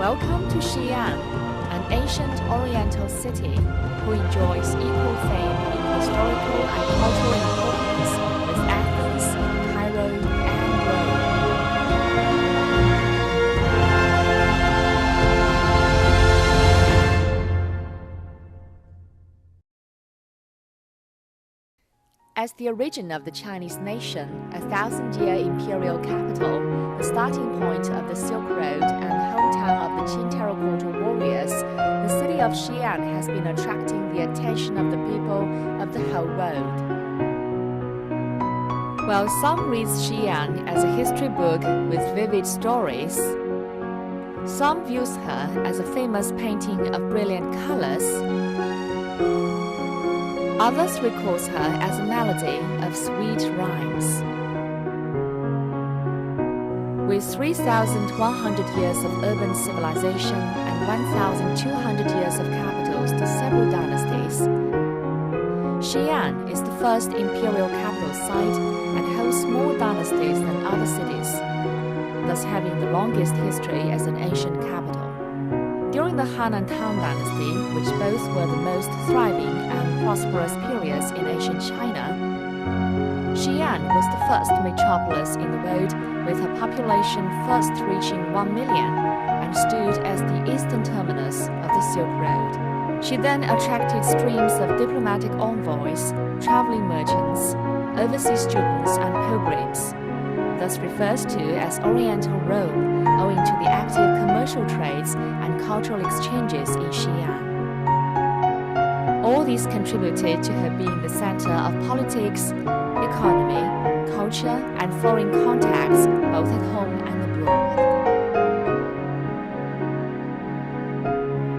Welcome to Xi'an, an ancient oriental city who enjoys equal fame in historical and cultural importance with Athens, Cairo, and Rome. As the origin of the Chinese nation, a thousand-year imperial capital, the starting point of the Silk Road and hometown of the Qin terracotta warriors, the city of Xi'an has been attracting the attention of the people of the whole world. While some read Xi'an as a history book with vivid stories, some views her as a famous painting of brilliant colors. Others recalls her as a melody of sweet rhymes. With 3,100 years of urban civilization and 1,200 years of capitals to several dynasties, Xi'an is the first imperial capital site and hosts more dynasties than other cities, thus having the longest history as an ancient capital. During the Han and Tang dynasty, which both were the most thriving and prosperous periods in ancient China, Xi'an was the first metropolis in the world, with her population first reaching 1 million and stood as the eastern terminus of the Silk Road. She then attracted streams of diplomatic envoys, traveling merchants, overseas students, and pilgrims, thus referred to as Oriental Rome, owing to the active commercial trades and cultural exchanges in Xi'an. All these contributed to her being the center of politics, economy, culture, and foreign contacts, both at home and abroad.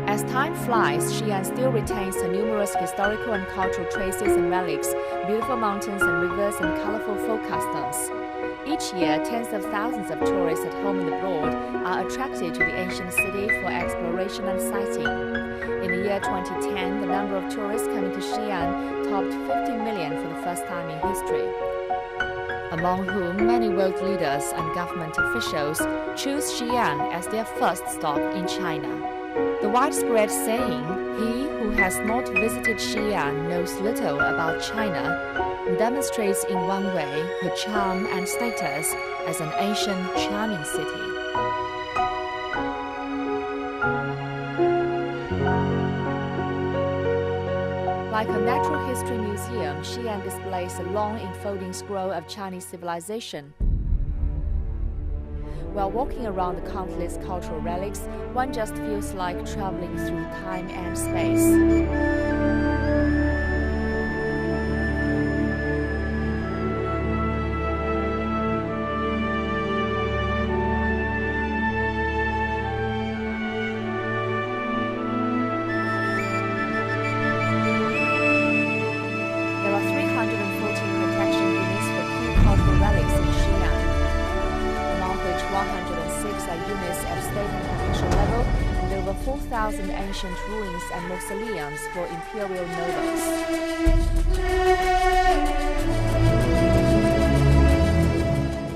As time flies, Xi'an still retains her numerous historical and cultural traces and relics, beautiful mountains and rivers, and colorful folk customs. Each year, tens of thousands of tourists at home and abroad are attracted to the ancient city for exploration and sighting. In the year 2010, the number of tourists coming to Xi'an topped 50 million for the first time in history, among whom many world leaders and government officials choose Xi'an as their first stop in China. The widespread saying, "He who has not visited Xi'an knows little about China," demonstrates in one way her charm and status as an ancient, charming city. Like a natural history museum, Xi'an displays a long enfolding scroll of Chinese civilization. While walking around the countless cultural relics, one just feels like traveling through time and space. Units at state and provincial level, and there were 4,000 ancient ruins and mausoleums for imperial nobles.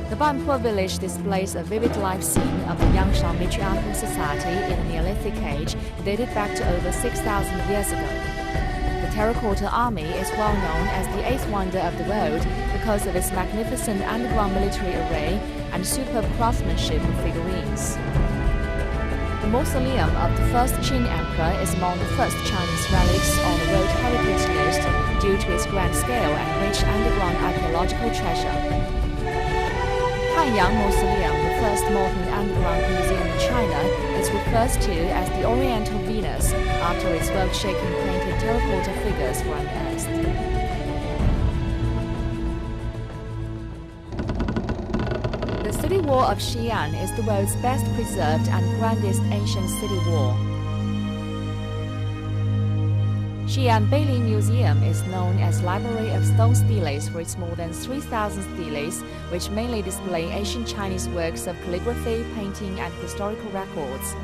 The Banpo village displays a vivid life scene of the Yangshan matriarchal society in the Neolithic age dated back to over 6,000 years ago. The terracotta army is well known as the eighth wonder of the world because of its magnificent underground military array and superb craftsmanship of figurines. The mausoleum of the first Qin emperor is among the first Chinese relics on the World Heritage List due to its grand scale and rich underground archaeological treasure. Hanyang Mausoleum, the first modern underground museum in China, is referred to as the Oriental Venus after its world-shaking painted terracotta figures were unearthed. The city wall of Xi'an is the world's best preserved and grandest ancient city wall. Xi'an Beilin Museum is known as Library of Stone Steles for its more than 3,000 steles, which mainly display ancient Chinese works of calligraphy, painting, and historical records.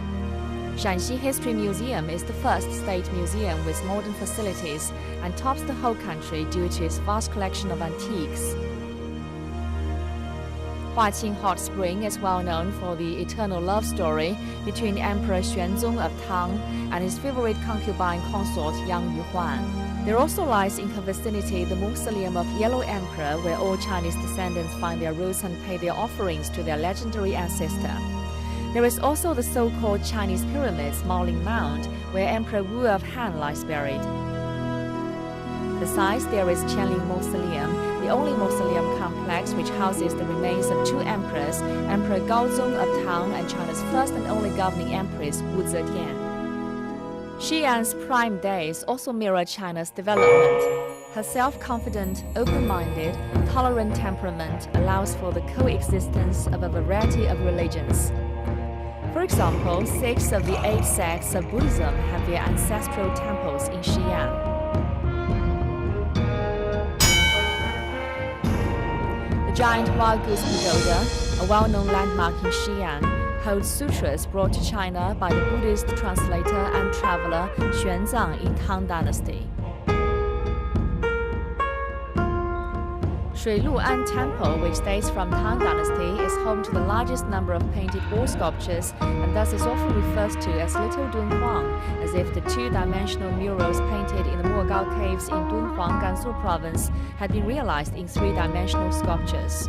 Shanxi History Museum is the first state museum with modern facilities and tops the whole country due to its vast collection of antiques. Huaqing Hot Spring is well known for the eternal love story between Emperor Xuanzong of Tang and his favorite concubine consort Yang Yuhuan. There also lies in her vicinity the mausoleum of Yellow Emperor, where all Chinese descendants find their roots and pay their offerings to their legendary ancestor. There is also the so-called Chinese Pyramids Maoling Mound, where Emperor Wu of Han lies buried. Besides, there is Qianling Mausoleum, the only mausoleum complex which houses the remains of two emperors, Emperor Gaozong of Tang and China's first and only governing empress Wu Zetian. Xi'an's prime days also mirror China's development. Her self-confident, open-minded, tolerant temperament allows for the coexistence of a variety of religions. For example, 6 of the 8 sects of Buddhism have their ancestral temples in Xi'an. The giant wild goose pagoda, a well-known landmark in Xi'an, holds sutras brought to China by the Buddhist translator and traveler Xuan in Tang Dynasty. Shui Lu'an Temple, which dates from Tang Dynasty, is home to the largest number of painted wall sculptures and thus is often referred to as Little Dunhuang, as if the two-dimensional murals painted in the Mogao Caves in Dunhuang, Gansu Province had been realized in three-dimensional sculptures.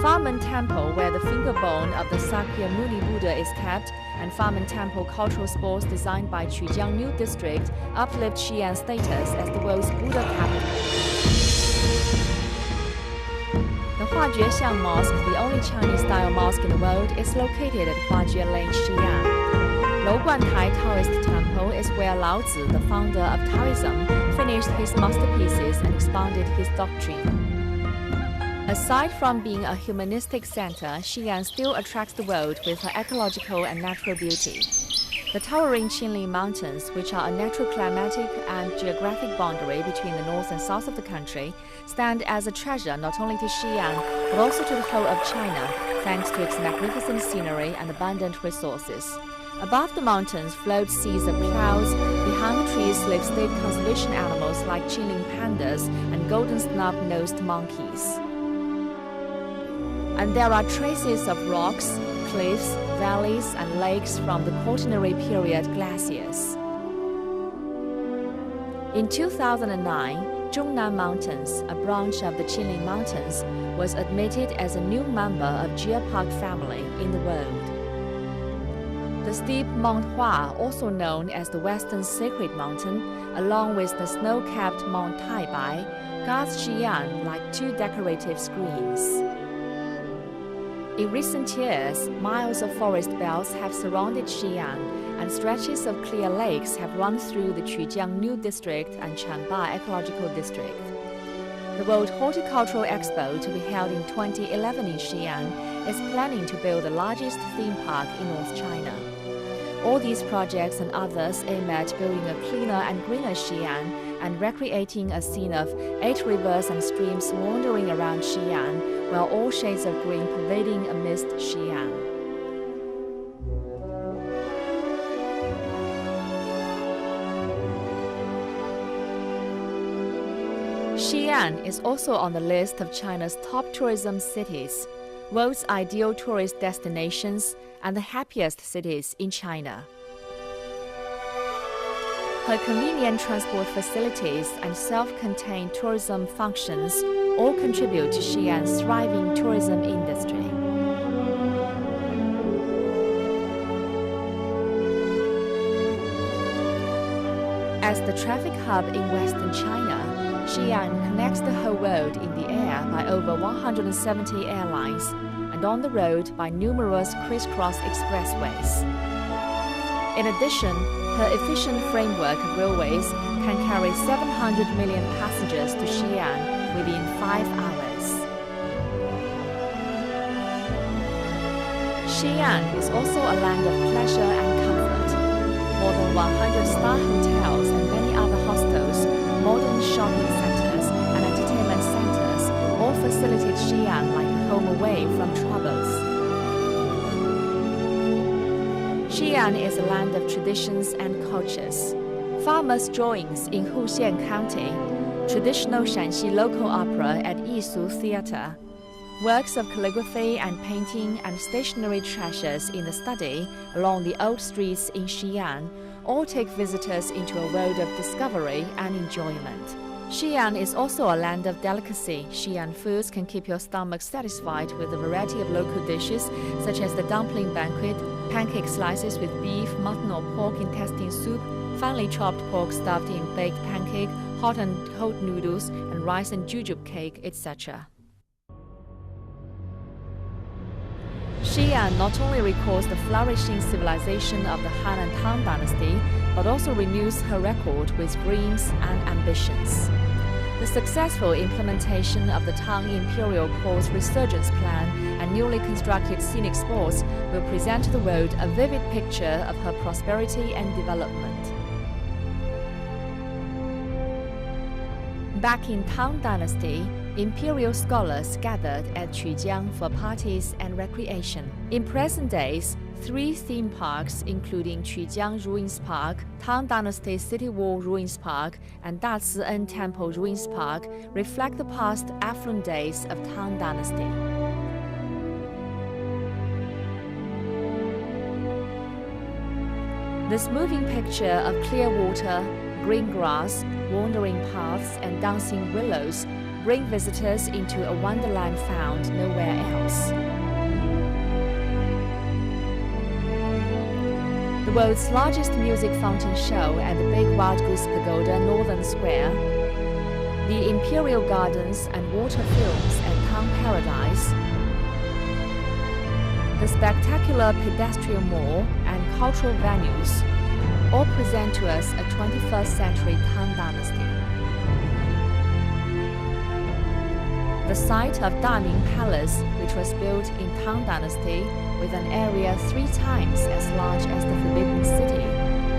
Famen Temple, where the finger bone of the Sakyamuni Buddha is kept, and Famen Temple cultural sports designed by Qujiang New District uplift Xi'an's status as the world's Buddha capital. The Xian Mosque, the only Chinese-style mosque in the world, is located at Huajie Lane, Xi'an. Lou Guantai Taoist Temple is where Lao Tzu, the founder of Taoism, finished his masterpieces and expounded his doctrine. Aside from being a humanistic center, Xi'an still attracts the world with her ecological and natural beauty. The towering Qinli Mountains, which are a natural climatic and geographic boundary between the north and south of the country, stand as a treasure not only to Xi'an, but also to the whole of China, thanks to its magnificent scenery and abundant resources. Above the mountains float seas of clouds. Behind the trees live state conservation animals like Qinling pandas and golden snub-nosed monkeys. And there are traces of rocks, cliffs, valleys, and lakes from the Quaternary period glaciers. In 2009, Zhongnan Mountains, a branch of the Qinling Mountains, was admitted as a new member of Geopark family in the world. The steep Mount Hua, also known as the Western Sacred Mountain, along with the snow-capped Mount Taibai, guards Xi'an like two decorative screens. In recent years, miles of forest belts have surrounded Xi'an, and stretches of clear lakes have run through the Qujiang New District and Chanba Ecological District. The World Horticultural Expo, to be held in 2011 in Xi'an, is planning to build the largest theme park in North China. All these projects and others aim at building a cleaner and greener Xi'an and recreating a scene of 8 rivers and streams wandering around Xi'an, while all shades of green pervading amidst Xi'an. Xi'an is also on the list of China's top tourism cities, world's ideal tourist destinations, and the happiest cities in China. Her convenient transport facilities and self-contained tourism functions all contribute to Xi'an's thriving tourism industry. As the traffic hub in Western China, Xi'an connects the whole world in the air by over 170 airlines and on the road by numerous crisscross expressways. In addition, her efficient framework of railways can carry 700 million passengers to Xi'an within 5 hours. Xi'an is also a land of pleasure and comfort. More than 100-star hotels and many other hostels, modern shopping centers, and entertainment centers all facilitate Xi'an like a home away from troubles. Xi'an is a land of traditions and cultures. Farmers' drawings in Huxian County, traditional Shanxi local opera at Yisu Theater, Works of calligraphy and painting and stationary treasures in the study along the old streets in Xi'an all take visitors into a world of discovery and enjoyment. Xi'an is also a land of delicacy. Xi'an foods can keep your stomach satisfied with a variety of local dishes, such as the dumpling banquet, pancake slices with beef, mutton or pork intestine soup, finely chopped pork stuffed in baked pancake, hot and cold noodles, and rice and jujube cake, etc. Xi'an not only recalls the flourishing civilization of the Han and Tang dynasty, but also renews her record with dreams and ambitions. The successful implementation of the Tang Imperial Court's resurgence plan and newly constructed scenic spots will present to the world a vivid picture of her prosperity and development. Back in Tang Dynasty, imperial scholars gathered at Qujiang for parties and recreation. In present days, 3 theme parks, including Qujiang Ruins Park, Tang Dynasty City Wall Ruins Park, and Daci'en Temple Ruins Park, reflect the past affluent days of Tang Dynasty. This moving picture of clear water, green grass, wandering paths, and dancing willows bring visitors into a wonderland found nowhere else. The world's largest music fountain show at the Big Wild Goose Pagoda Northern Square, the Imperial Gardens and water films at Tang Paradise, the spectacular pedestrian mall and cultural venues all present to us a 21st century Tang Dynasty. The site of Daming Palace, which was built in Tang Dynasty with an area 3 times as large as the Forbidden City,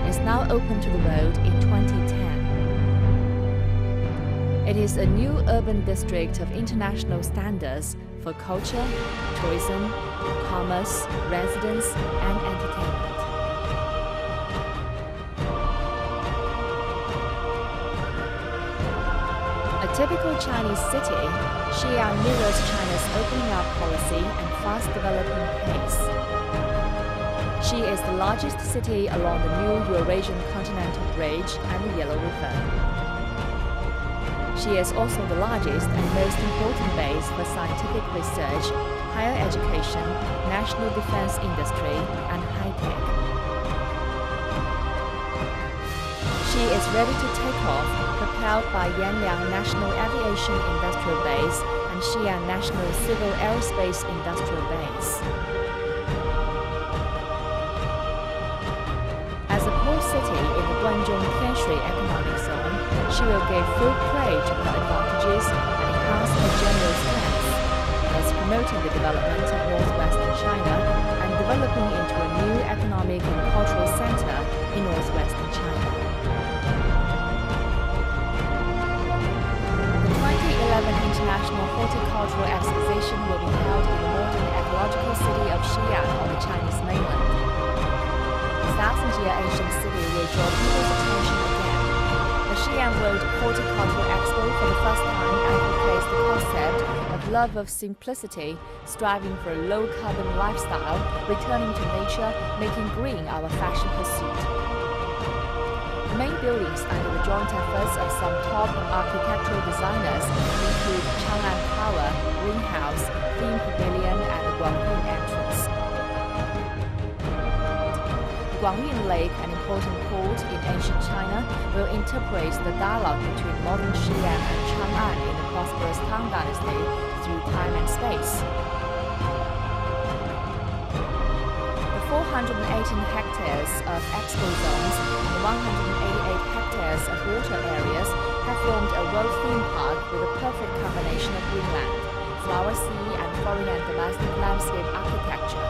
is now open to the world in 2010. It is a new urban district of international standards for culture, tourism, commerce, residence, and entertainment. A typical Chinese city, Xi'an mirrors China's opening up policy and fast-developing pace. She is the largest city along the new Eurasian Continental Bridge and the Yellow River. She is also the largest and most important base for scientific research, higher education, national defense industry, and high-tech. She is ready to take off, propelled by Yanliang National Aviation Industrial Base and Xi'an National Civil Aerospace Industrial Base. As a port city in the Guangzhou Tianshui Economic Zone, she will give full play to her advantages and enhance her general strengths, thus promoting the development of northwestern China and developing into a new economic and cultural center in northwestern China. The 2011 International Horticultural Exposition will be held in the modern ecological city of Xi'an on the Chinese mainland. The 1,000-year ancient city will draw people's attention again. The Xi'an World Horticultural Expo for the first time advocates the concept of love of simplicity, striving for a low-carbon lifestyle, returning to nature, making green our fashion pursuit. The main buildings under the joint efforts of some top architectural designers include Chang'an Tower, Greenhouse, Theme Pavilion, and the Guangyun entrance. Guangyun Lake, an important port in ancient China, will interpret the dialogue between modern Xi'an and Chang'an in the prosperous Tang Dynasty through time and space. 418 hectares of expo zones and 188 hectares of water areas have formed a world theme park with a perfect combination of greenland, flower sea, and foreign and domestic landscape architecture.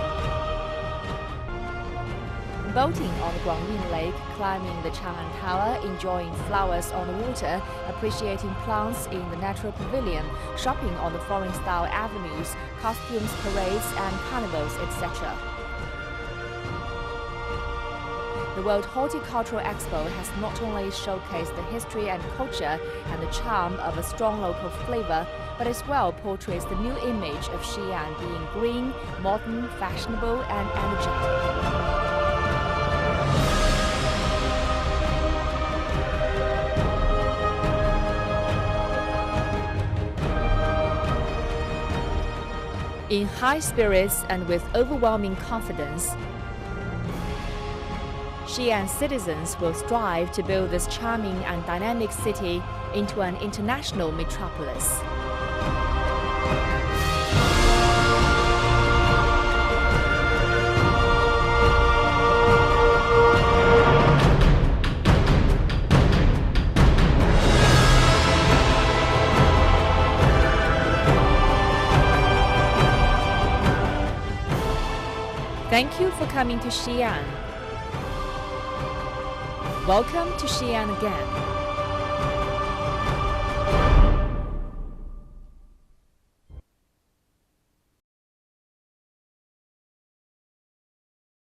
Boating on the Guangyun Lake, climbing the Chang'an Tower, enjoying flowers on the water, appreciating plants in the natural pavilion, shopping on the foreign-style avenues, costumes, parades, and carnivals, etc. The World Horticultural Expo has not only showcased the history and culture and the charm of a strong local flavor, but as well portrays the new image of Xi'an being green, modern, fashionable, and energetic. In high spirits and with overwhelming confidence, Xi'an citizens will strive to build this charming and dynamic city into an international metropolis. Thank you for coming to Xi'an. Welcome to Xi'an again.